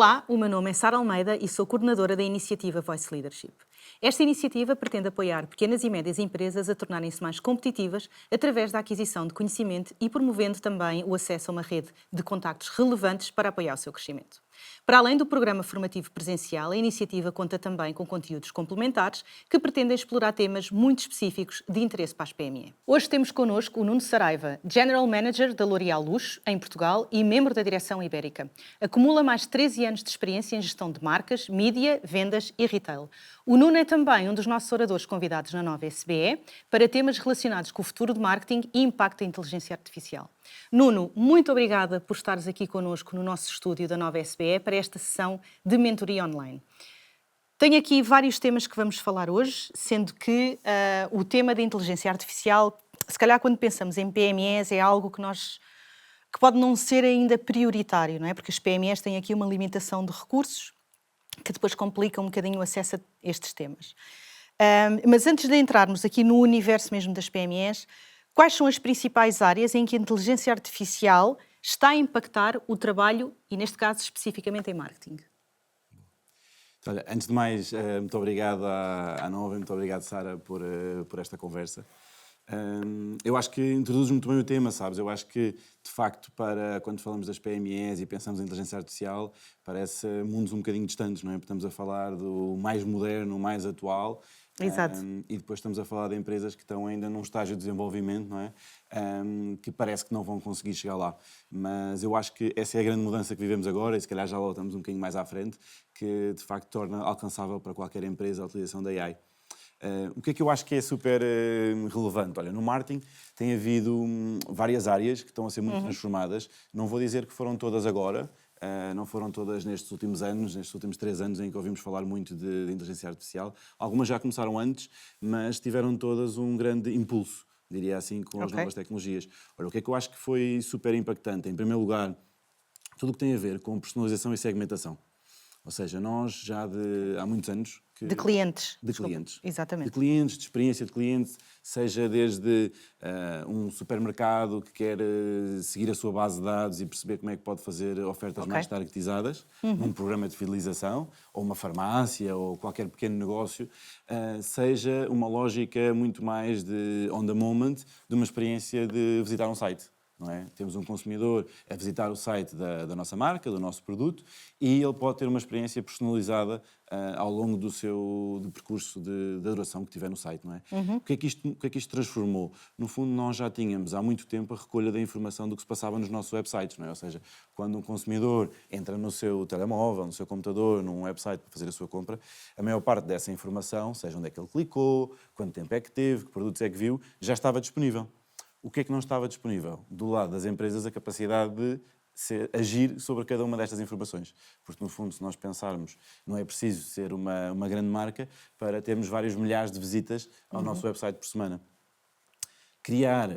Olá, o meu nome é Sara Almeida e sou coordenadora da iniciativa Voice Leadership. Esta iniciativa pretende apoiar pequenas e médias empresas a tornarem-se mais competitivas através da aquisição de conhecimento e promovendo também o acesso a uma rede de contactos relevantes para apoiar o seu crescimento. Para além do programa formativo presencial, a iniciativa conta também com conteúdos complementares que pretendem explorar temas muito específicos de interesse para as PME. Hoje temos connosco o Nuno Saraiva, General Manager da L'Oréal Luxe, em Portugal, e membro da direção ibérica. Acumula mais de 13 anos de experiência em gestão de marcas, mídia, vendas e retail. O Nuno é também um dos nossos oradores convidados na nova SBE para temas relacionados com o futuro de marketing e impacto da inteligência artificial. Nuno, muito obrigada por estares aqui connosco no nosso estúdio da nova SBE para esta sessão de mentoria online. Tenho aqui vários temas que vamos falar hoje, sendo que o tema da inteligência artificial, se calhar quando pensamos em PMEs, é algo que pode não ser ainda prioritário, não é? Porque as PMEs têm aqui uma limitação de recursos que depois complica um bocadinho o acesso a estes temas. Mas antes de entrarmos aqui no universo mesmo das PMEs, quais são as principais áreas em que a inteligência artificial está a impactar o trabalho e, neste caso, especificamente em marketing? Olha, antes de mais, muito obrigado à Nova, muito obrigado, Sara, por esta conversa. Eu acho que introduz muito bem o tema, sabes? Eu acho que, de facto, quando falamos das PMEs e pensamos em inteligência artificial, parece mundos um bocadinho distantes, não é? Porque estamos a falar do mais moderno, mais atual. Exato. E depois estamos a falar de empresas que estão ainda num estágio de desenvolvimento, não é? Que parece que não vão conseguir chegar lá. Mas eu acho que essa é a grande mudança que vivemos agora, e se calhar já lá estamos um bocadinho mais à frente, que de facto torna alcançável para qualquer empresa a utilização da AI. O que é que eu acho que é super relevante? Olha, no marketing tem havido várias áreas que estão a ser muito transformadas. Não vou dizer que foram todas agora, não foram todas nestes últimos anos, nestes últimos 3 anos em que ouvimos falar muito de inteligência artificial. Algumas já começaram antes, mas tiveram todas um grande impulso, diria assim, com as novas tecnologias. Olha, o que é que eu acho que foi super impactante? Em primeiro lugar, tudo o que tem a ver com personalização e segmentação. Ou seja, nós já há muitos anos... De clientes. De clientes. Exatamente. De clientes, de experiência de cliente, seja desde um supermercado que quer seguir a sua base de dados e perceber como é que pode fazer ofertas mais targetizadas, num programa de fidelização, ou uma farmácia, ou qualquer pequeno negócio, seja uma lógica muito mais de on the moment, de uma experiência de visitar um site. Não é? Temos um consumidor a visitar o site da nossa marca, do nosso produto, e ele pode ter uma experiência personalizada ao longo do percurso de adoração que tiver no site. Não é? O que é que isto transformou? No fundo, nós já tínhamos há muito tempo a recolha da informação do que se passava nos nossos websites. Não é? Ou seja, quando um consumidor entra no seu telemóvel, no seu computador, num website para fazer a sua compra, a maior parte dessa informação, seja onde é que ele clicou, quanto tempo é que teve, que produtos é que viu, já estava disponível. O que é que não estava disponível? Do lado das empresas, a capacidade de agir sobre cada uma destas informações. Porque, no fundo, se nós pensarmos, não é preciso ser uma grande marca para termos vários milhares de visitas ao nosso website por semana. Criar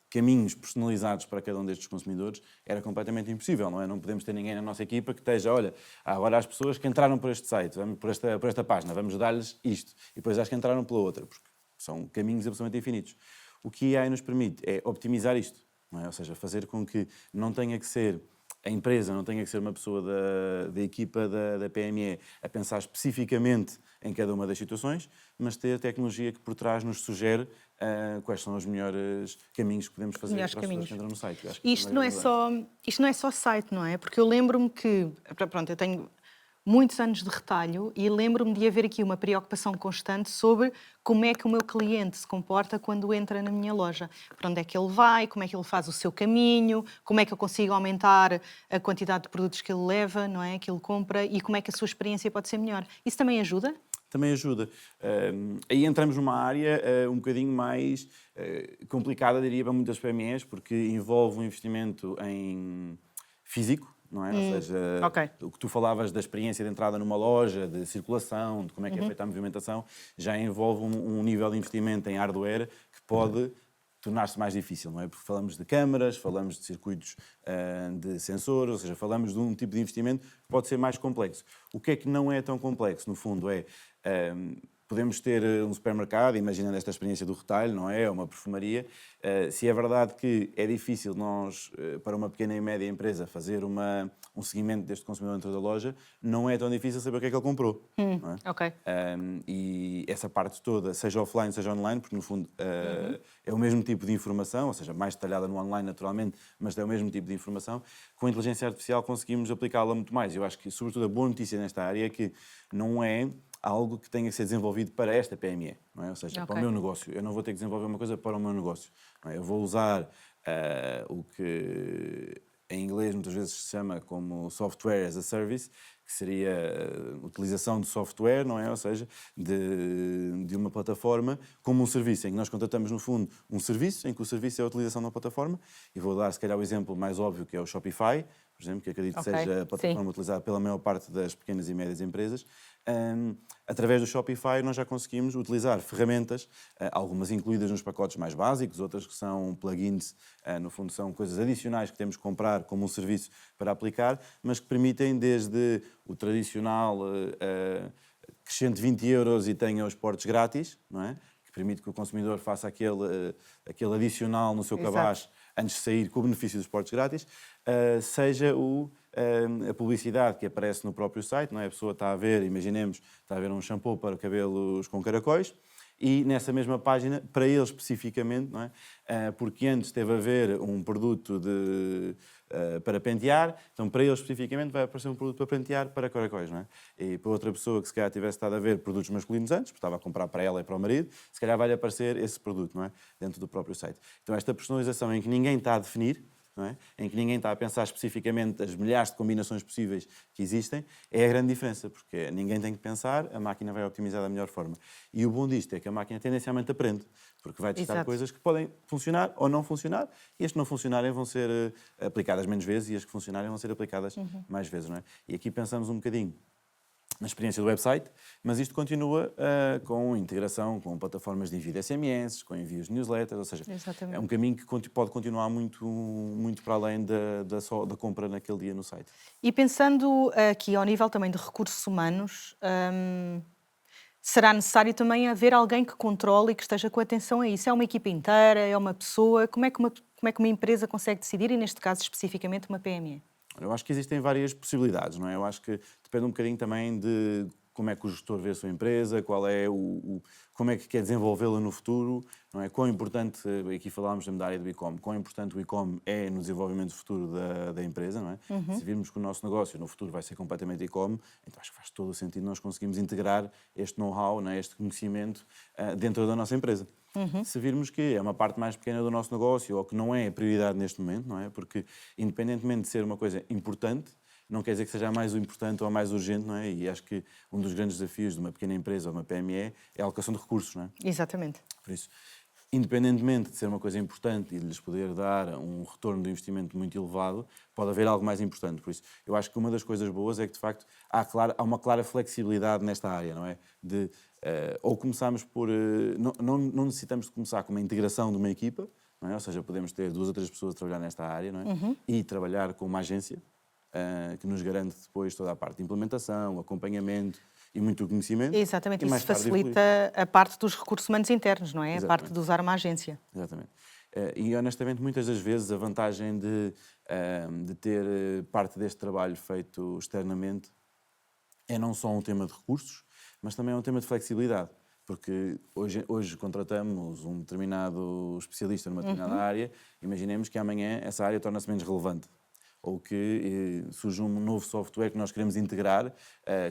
caminhos personalizados para cada um destes consumidores era completamente impossível, não é? Não podemos ter ninguém na nossa equipa que esteja, olha, agora as pessoas que entraram por este site, por esta página, vamos dar-lhes isto. E depois as que entraram pela outra, porque são caminhos absolutamente infinitos. O que a AI nos permite é optimizar isto, não é? Ou seja, fazer com que não tenha que ser a empresa, não tenha que ser uma pessoa da equipa da PME a pensar especificamente em cada uma das situações, mas ter a tecnologia que por trás nos sugere quais são os melhores caminhos que podemos fazer para as pessoas que entram no site. Isto não é só site, não é? Porque eu lembro-me que, pronto, eu tenho muitos anos de retalho e lembro-me de haver aqui uma preocupação constante sobre como é que o meu cliente se comporta quando entra na minha loja. Para onde é que ele vai, como é que ele faz o seu caminho, como é que eu consigo aumentar a quantidade de produtos que ele leva, não é? Que ele compra, e como é que a sua experiência pode ser melhor. Isso também ajuda? Também ajuda. Aí entramos numa área um bocadinho mais complicada, diria, para muitas PMEs, porque envolve um investimento em físico, não é? Ou seja, o que tu falavas da experiência de entrada numa loja, de circulação, de como é que é feita a movimentação, já envolve um nível de investimento em hardware que pode tornar-se mais difícil, não é? Porque falamos de câmaras, falamos de circuitos de sensores, ou seja, falamos de um tipo de investimento que pode ser mais complexo. O que é que não é tão complexo, no fundo, é podemos ter um supermercado, imaginando esta experiência do retalho, não é? Uma perfumaria. Se é verdade que é difícil nós, para uma pequena e média empresa, fazer um seguimento deste consumidor dentro da loja, não é tão difícil saber o que é que ele comprou. Não é? Ok. E essa parte toda, seja offline, seja online, porque no fundo é o mesmo tipo de informação, ou seja, mais detalhada no online naturalmente, mas é o mesmo tipo de informação, com a inteligência artificial conseguimos aplicá-la muito mais. Eu acho que, sobretudo, a boa notícia nesta área é que não é algo que tenha que ser desenvolvido para esta PME, não é? Ou seja, para o meu negócio. Eu não vou ter que desenvolver uma coisa para o meu negócio. Não é? Eu vou usar o que em inglês muitas vezes se chama como software as a service, que seria a utilização de software, não é? Ou seja, de uma plataforma como um serviço, em que nós contratamos, no fundo, um serviço, em que o serviço é a utilização da plataforma, e vou dar, se calhar, o exemplo mais óbvio, que é o Shopify, por exemplo, que acredito que seja a plataforma utilizada pela maior parte das pequenas e médias empresas. Através do Shopify nós já conseguimos utilizar ferramentas, algumas incluídas nos pacotes mais básicos, outras que são plugins, no fundo são coisas adicionais que temos que comprar como um serviço para aplicar, mas que permitem desde o tradicional acrescente 20 euros e tenha os portos grátis, não é? Que permite que o consumidor faça aquele adicional no seu cabaz antes de sair com o benefício dos portos grátis, seja a publicidade que aparece no próprio site, não é? A pessoa está a ver, imaginemos, está a ver um shampoo para cabelos com caracóis, e nessa mesma página, para ele especificamente, não é? Porque antes esteve a ver um produto para pentear, então para ele especificamente vai aparecer um produto para pentear para caracóis, não é? E para outra pessoa que se calhar tivesse estado a ver produtos masculinos antes, porque estava a comprar para ela e para o marido, se calhar vai-lhe aparecer esse produto, não é? Dentro do próprio site. Então esta personalização em que ninguém está a definir, não é? Em que ninguém está a pensar especificamente as milhares de combinações possíveis que existem, é a grande diferença, porque ninguém tem que pensar, a máquina vai optimizar da melhor forma. E o bom disto é que a máquina tendencialmente aprende, porque vai testar coisas que podem funcionar ou não funcionar, e as que não funcionarem vão ser aplicadas menos vezes, e as que funcionarem vão ser aplicadas mais vezes, não é? E aqui pensamos um bocadinho na experiência do website, mas isto continua com integração com plataformas de envio de SMS, com envios de newsletters, ou seja, é um caminho que pode continuar muito para além da compra naquele dia no site. E pensando aqui ao nível também de recursos humanos, será necessário também haver alguém que controle e que esteja com atenção a isso? É uma equipa inteira? É uma pessoa? Como é que uma empresa consegue decidir, e neste caso especificamente uma PME? Eu acho que existem várias possibilidades, não é? Eu acho que depende um bocadinho também de como é que o gestor vê a sua empresa, qual é como é que quer desenvolvê-la no futuro, não é? Quão importante, aqui falámos da área do e-com, quão importante o e-com é no desenvolvimento futuro da empresa, não é? Se virmos que o nosso negócio no futuro vai ser completamente e-com, então acho que faz todo o sentido nós conseguimos integrar este know-how, não é? Este conhecimento dentro da nossa empresa. Se virmos que é uma parte mais pequena do nosso negócio ou que não é a prioridade neste momento, não é? Porque, independentemente de ser uma coisa importante, não quer dizer que seja a mais importante ou a mais urgente, não é? E acho que um dos grandes desafios de uma pequena empresa ou de uma PME é a alocação de recursos, não é? Exatamente. Por isso, independentemente de ser uma coisa importante e de lhes poder dar um retorno de investimento muito elevado, pode haver algo mais importante. Por isso, eu acho que uma das coisas boas é que, de facto, há uma clara flexibilidade nesta área, não é? Ou começamos por... não necessitamos de começar com uma integração de uma equipa, não é? Ou seja, podemos ter 2 ou 3 pessoas a trabalhar nesta área, não é? E trabalhar com uma agência que nos garante depois toda a parte de implementação, acompanhamento e muito conhecimento. Exatamente, isso facilita a parte dos recursos humanos internos, não é? Exatamente. A parte de usar uma agência. Exatamente. E honestamente, muitas das vezes, a vantagem de ter parte deste trabalho feito externamente é não só um tema de recursos, mas também é um tema de flexibilidade. Porque hoje contratamos um determinado especialista numa determinada área, imaginemos que amanhã essa área torna-se menos relevante. Ou que surge um novo software que nós queremos integrar,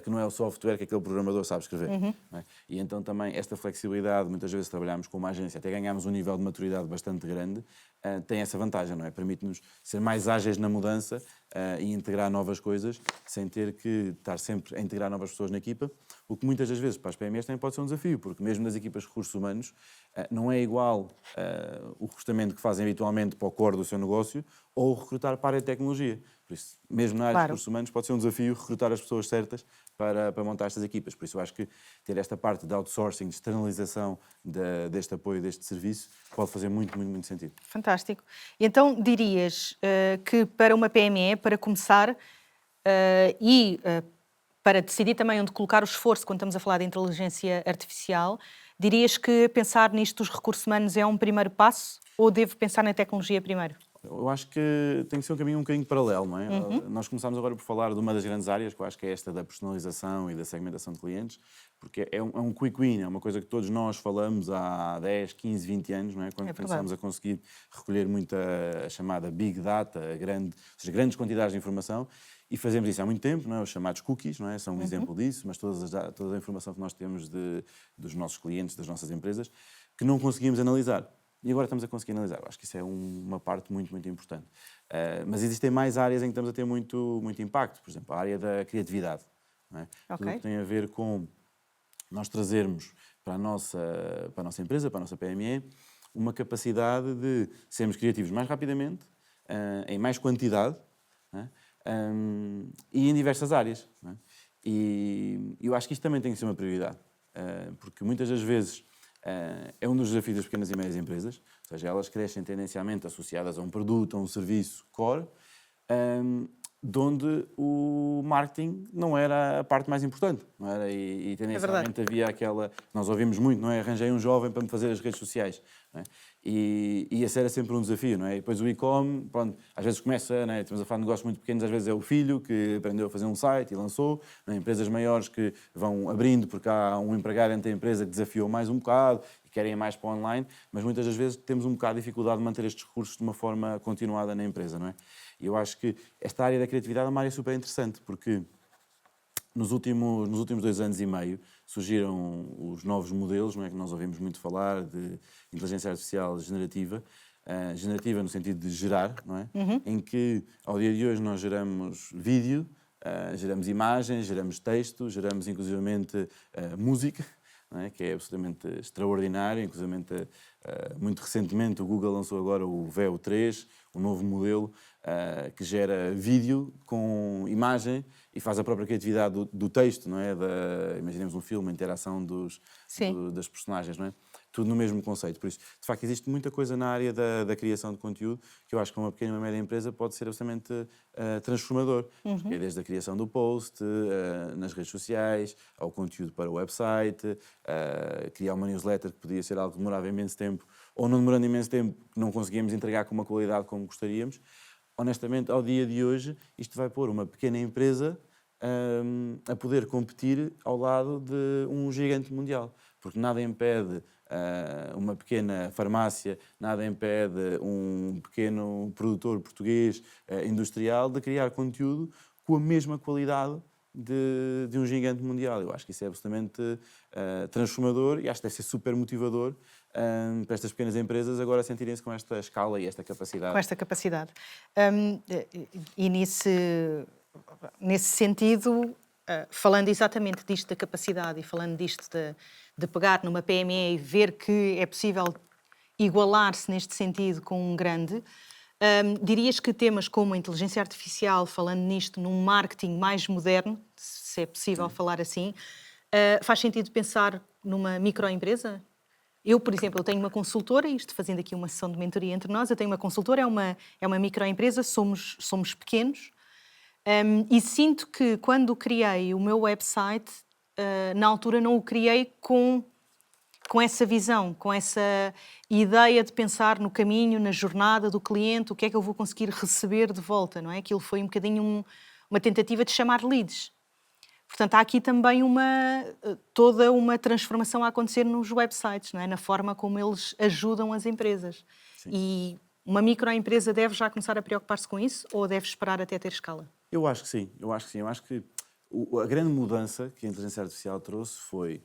que não é o software que aquele programador sabe escrever. Não é? E então também esta flexibilidade, muitas vezes trabalhamos com uma agência, até ganhamos um nível de maturidade bastante grande, tem essa vantagem, não é? Permite-nos ser mais ágeis na mudança e integrar novas coisas, sem ter que estar sempre a integrar novas pessoas na equipa, o que muitas das vezes para as PMEs também pode ser um desafio, porque mesmo nas equipas de recursos humanos não é igual o recrutamento que fazem habitualmente para o core do seu negócio ou recrutar para a área de tecnologia. Por isso, mesmo na área de recursos humanos, pode ser um desafio recrutar as pessoas certas para montar estas equipas. Por isso, eu acho que ter esta parte de outsourcing, de externalização deste apoio, deste serviço, pode fazer muito, muito, muito sentido. Fantástico. E então dirias que para uma PME, para começar para decidir também onde colocar o esforço quando estamos a falar de inteligência artificial, dirias que pensar nisto dos recursos humanos é um primeiro passo ou devo pensar na tecnologia primeiro? Eu acho que tem que ser um caminho um bocadinho paralelo, não é? Nós começámos agora por falar de uma das grandes áreas, que eu acho que é esta da personalização e da segmentação de clientes, porque é um quick win, é uma coisa que todos nós falamos há 10, 15, 20 anos, não é? Quando começámos a conseguir recolher muita a chamada Big Data, ou seja, grandes quantidades de informação, e fazemos isso há muito tempo, não é? Os chamados cookies, não é? São um exemplo disso, mas toda a informação que nós temos dos nossos clientes, das nossas empresas, que não conseguimos analisar. E agora estamos a conseguir analisar. Eu acho que isso é uma parte muito, muito importante. Mas existem mais áreas em que estamos a ter muito, muito impacto. Por exemplo, a área da criatividade. Não é? Tudo o que tem a ver com nós trazermos para a nossa empresa, para a nossa PME, uma capacidade de sermos criativos mais rapidamente, em mais quantidade, não é? E em diversas áreas. Não é? E eu acho que isto também tem que ser uma prioridade. Porque muitas das vezes é um dos desafios das pequenas e médias empresas, ou seja, elas crescem tendencialmente associadas a um produto, a um serviço core, de onde o marketing não era a parte mais importante, não era? E tendencialmente havia aquela... Nós ouvimos muito, não é? Arranjei um jovem para me fazer as redes sociais. Não é? E esse era sempre um desafio, não é? E depois o e-com, pronto, às vezes começa, não é? Estamos a falar de negócios muito pequenos, às vezes é o filho que aprendeu a fazer um site e lançou, não é? Empresas maiores que vão abrindo porque há um empregado dentro da empresa que desafiou mais um bocado e querem ir mais para o online, mas muitas das vezes temos um bocado de dificuldade de manter estes recursos de uma forma continuada na empresa, não é? E eu acho que esta área da criatividade é uma área super interessante, porque nos últimos 2 anos e meio surgiram os novos modelos, não é, que nós ouvimos muito falar, de inteligência artificial generativa, generativa no sentido de gerar, não é? Em que, ao dia de hoje, nós geramos vídeo, geramos imagens, geramos texto, geramos inclusivamente música, não é? Que é absolutamente extraordinário. Inclusivamente, muito recentemente, o Google lançou agora o Veo 3, um novo modelo que gera vídeo com imagem e faz a própria criatividade do texto, não é? Imaginemos um filme, a interação das personagens, não é? Tudo no mesmo conceito. Por isso, de facto, existe muita coisa na área da criação de conteúdo que eu acho que uma pequena e uma média empresa pode ser absolutamente transformador. Porque é desde a criação do post, nas redes sociais, ao conteúdo para o website, criar uma newsletter que podia ser algo que demorava imenso tempo, ou não demorando imenso tempo, que não conseguíamos entregar com uma qualidade como gostaríamos. Honestamente, ao dia de hoje, isto vai pôr uma pequena empresa a poder competir ao lado de um gigante mundial. Porque nada impede uma pequena farmácia, nada impede um pequeno produtor português industrial de criar conteúdo com a mesma qualidade de um gigante mundial. Eu acho que isso é absolutamente transformador e acho que deve ser super motivador para estas pequenas empresas agora sentirem-se com esta escala e esta capacidade. Com esta capacidade. E nesse sentido, falando exatamente disto da capacidade e falando disto de pegar numa PME e ver que é possível igualar-se neste sentido com um grande, dirias que temas como a inteligência artificial, falando nisto num marketing mais moderno, se é possível falar assim, faz sentido pensar numa microempresa? Eu, por exemplo, eu tenho uma consultora, isto fazendo aqui uma sessão de mentoria entre nós, eu tenho uma consultora, é uma microempresa, somos pequenos, e sinto que quando criei o meu website, na altura não o criei com essa visão, com essa ideia de pensar no caminho, na jornada do cliente, o que é que eu vou conseguir receber de volta, não é? Aquilo foi um bocadinho uma tentativa de chamar leads. Portanto, há aqui também toda uma transformação a acontecer nos websites, não é? Na forma como eles ajudam as empresas. Sim. E uma microempresa deve já começar a preocupar-se com isso ou deve esperar até ter escala? Eu acho que sim. Eu acho que a grande mudança que a inteligência artificial trouxe foi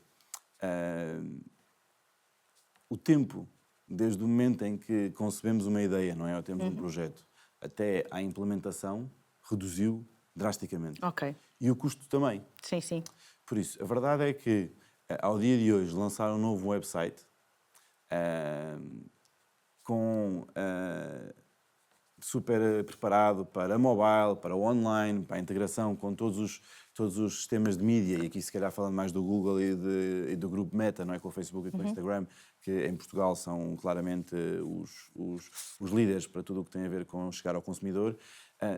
o tempo, desde o momento em que concebemos uma ideia, não é? Ou temos um projeto, até à implementação, reduziu drasticamente. Ok. E o custo também. Sim, sim. Por isso, a verdade é que, ao dia de hoje, lançar um novo website super preparado para mobile, para o online, para a integração com todos os sistemas de mídia, e aqui se calhar falando mais do Google e do grupo Meta, não é? Com o Facebook e com o Instagram, que em Portugal são claramente os líderes para tudo o que tem a ver com chegar ao consumidor.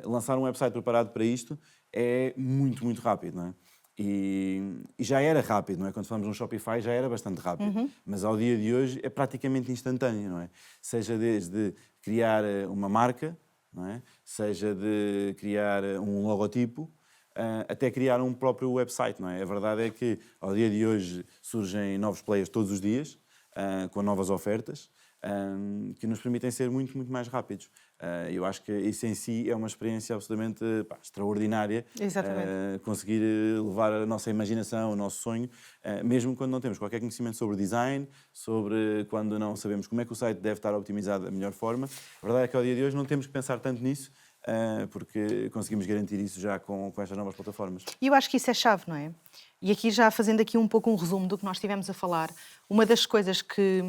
Lançar um website preparado para isto é muito, muito rápido, não é? E já era rápido, não é? Quando falamos num Shopify já era bastante rápido, mas ao dia de hoje é praticamente instantâneo, não é? Seja desde criar uma marca, não é? Seja de criar um logotipo, até criar um próprio website, não é? A verdade é que ao dia de hoje surgem novos players todos os dias, com novas ofertas, que nos permitem ser muito, muito mais rápidos. Eu acho que isso em si é uma experiência absolutamente extraordinária. Conseguir levar a nossa imaginação, o nosso sonho, mesmo quando não temos qualquer conhecimento sobre design, sobre quando não sabemos como é que o site deve estar optimizado da melhor forma. A verdade é que ao dia de hoje não temos que pensar tanto nisso, porque conseguimos garantir isso já com estas novas plataformas. E eu acho que isso é chave, não é? E aqui já fazendo aqui um pouco um resumo do que nós estivemos a falar, uma das coisas que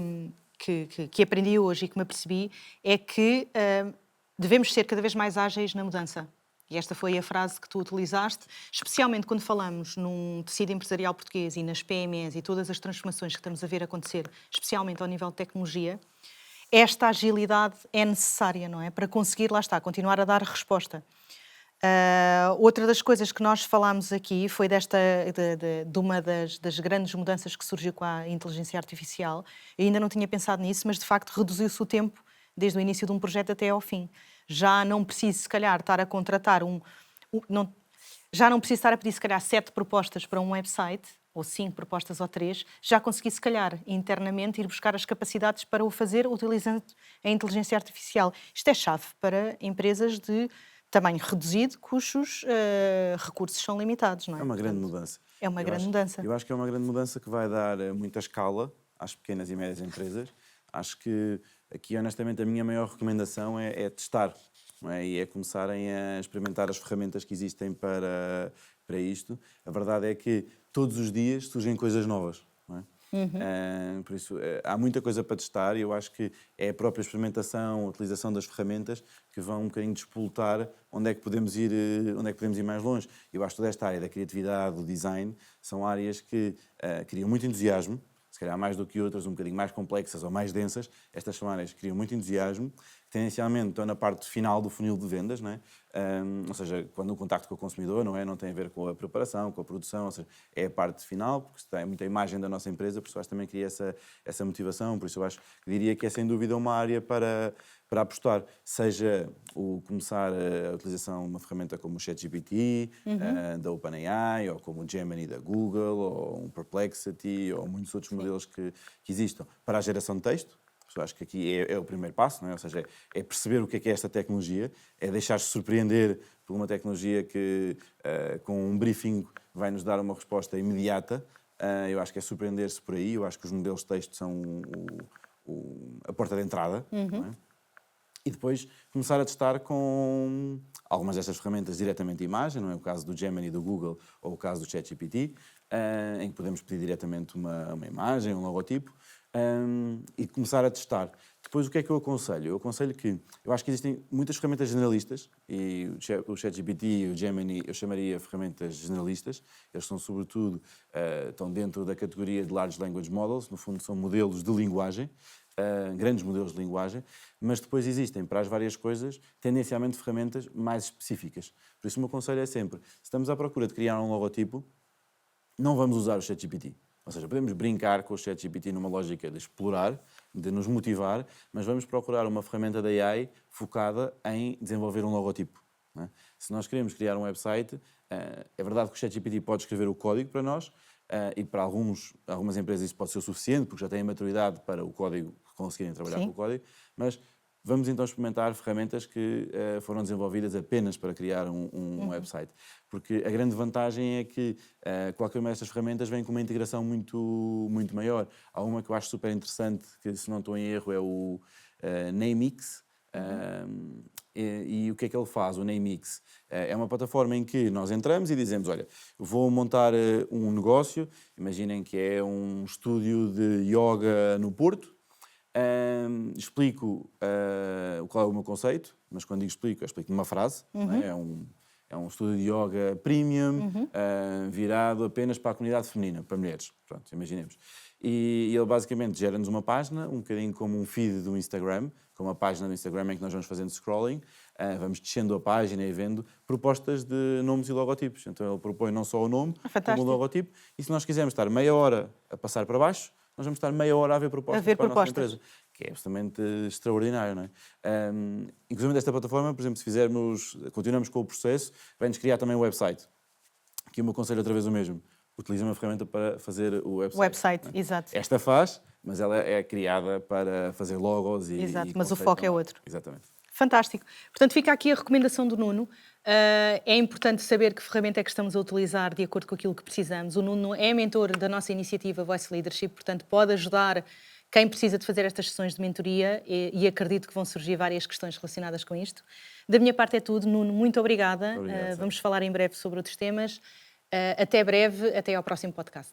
aprendi hoje e que me apercebi é que devemos ser cada vez mais ágeis na mudança. E esta foi a frase que tu utilizaste, especialmente quando falamos num tecido empresarial português e nas PMEs e todas as transformações que estamos a ver acontecer, especialmente ao nível de tecnologia. Esta agilidade é necessária, não é? Para conseguir, lá está, continuar a dar resposta. Outra das coisas que nós falámos aqui foi de uma das grandes mudanças que surgiu com a inteligência artificial. Eu ainda não tinha pensado nisso, mas de facto reduziu-se o tempo desde o início de um projeto até ao fim. Já não preciso, se calhar, estar a contratar já não preciso estar a pedir, se calhar, 7 propostas para um website, ou 5 propostas ou 3, já consegui, se calhar, internamente ir buscar as capacidades para o fazer utilizando a inteligência artificial. Isto é chave para empresas de tamanho reduzido, cujos recursos são limitados, não é? É uma grande mudança. É uma grande mudança. Eu acho que é uma grande mudança que vai dar muita escala às pequenas e médias empresas. Acho que aqui, honestamente, a minha maior recomendação é testar, não é? E é começarem a experimentar as ferramentas que existem para isto. A verdade é que todos os dias surgem coisas novas, não é? Por isso, há muita coisa para testar e eu acho que é a própria experimentação, a utilização das ferramentas que vão um bocadinho despoltar onde é que podemos ir mais longe. Eu acho que toda esta área da criatividade, do design, são áreas que criam muito entusiasmo, se calhar mais do que outras, um bocadinho mais complexas ou mais densas. Estas são áreas que criam muito entusiasmo, tendencialmente estão na parte final do funil de vendas, não é? Ou seja, quando o contacto com o consumidor não tem a ver com a preparação, com a produção, ou seja, é a parte final, porque tem muita imagem da nossa empresa, por isso eu acho que também cria essa motivação, por isso eu diria que é sem dúvida uma área para apostar, seja começar a utilização de uma ferramenta como o ChatGPT, da OpenAI, ou como o Gemini da Google, ou um Perplexity, ou muitos outros modelos que existam, para a geração de texto. Eu acho que aqui é o primeiro passo, não é? Ou seja, é perceber o que é esta tecnologia, é deixar-se surpreender por uma tecnologia que, com um briefing, vai nos dar uma resposta imediata. Eu acho que é surpreender-se por aí. Eu acho que os modelos de texto são a porta de entrada, não é? E depois começar a testar com algumas destas ferramentas diretamente de imagem, não é? O caso do Gemini do Google ou o caso do ChatGPT, em que podemos pedir diretamente uma imagem, um logotipo, e começar a testar. Depois, o que é que eu aconselho? Eu aconselho que... Eu acho que existem muitas ferramentas generalistas, e o ChatGPT e o Gemini eu chamaria ferramentas generalistas. Eles são, sobretudo, estão dentro da categoria de Large Language Models, no fundo são modelos de linguagem, grandes modelos de linguagem, mas depois existem, para as várias coisas, tendencialmente ferramentas mais específicas. Por isso, o meu conselho é sempre, se estamos à procura de criar um logotipo, não vamos usar o ChatGPT. Ou seja, podemos brincar com o ChatGPT numa lógica de explorar, de nos motivar, mas vamos procurar uma ferramenta da AI focada em desenvolver um logotipo, não é? Se nós queremos criar um website, é verdade que o ChatGPT pode escrever o código para nós, e para algumas empresas isso pode ser o suficiente, porque já têm maturidade para o código, conseguirem trabalhar com o código, mas vamos então experimentar ferramentas que foram desenvolvidas apenas para criar um website. Porque a grande vantagem é que qualquer uma destas ferramentas vem com uma integração muito, muito maior. Há uma que eu acho super interessante, que se não estou em erro é o Namex. E o que é que ele faz, o Namex? É uma plataforma em que nós entramos e dizemos, olha, vou montar um negócio, imaginem que é um estúdio de yoga no Porto, explico qual é o meu conceito, mas quando digo explico, eu explico numa frase, não é? É um estúdio de yoga premium, virado apenas para a comunidade feminina, para mulheres. Pronto, imaginemos. E ele basicamente gera-nos uma página, um bocadinho como um feed do Instagram, como a página do Instagram em que nós vamos fazendo scrolling, vamos descendo a página e vendo propostas de nomes e logotipos. Então ele propõe não só o nome, como o logotipo, e se nós quisermos estar meia hora a passar para baixo, nós vamos estar meia hora a ver propostas para a nossa empresa, que é absolutamente extraordinário, não é? Inclusive desta plataforma, por exemplo, se fizermos, continuamos com o processo, vai-nos criar também o website. Aqui o meu conselho outra vez o mesmo. Utiliza uma ferramenta para fazer o website. O website, é? Exato. Esta faz, mas ela é criada para fazer logos e... Exato, e mas o foco é outro. Exatamente. Fantástico. Portanto, fica aqui a recomendação do Nuno. É importante saber que ferramenta é que estamos a utilizar de acordo com aquilo que precisamos. O Nuno é mentor da nossa iniciativa Voice Leadership, portanto, pode ajudar quem precisa de fazer estas sessões de mentoria e acredito que vão surgir várias questões relacionadas com isto. Da minha parte é tudo. Nuno, muito obrigada. Obrigado, vamos falar em breve sobre outros temas. Até breve, até ao próximo podcast.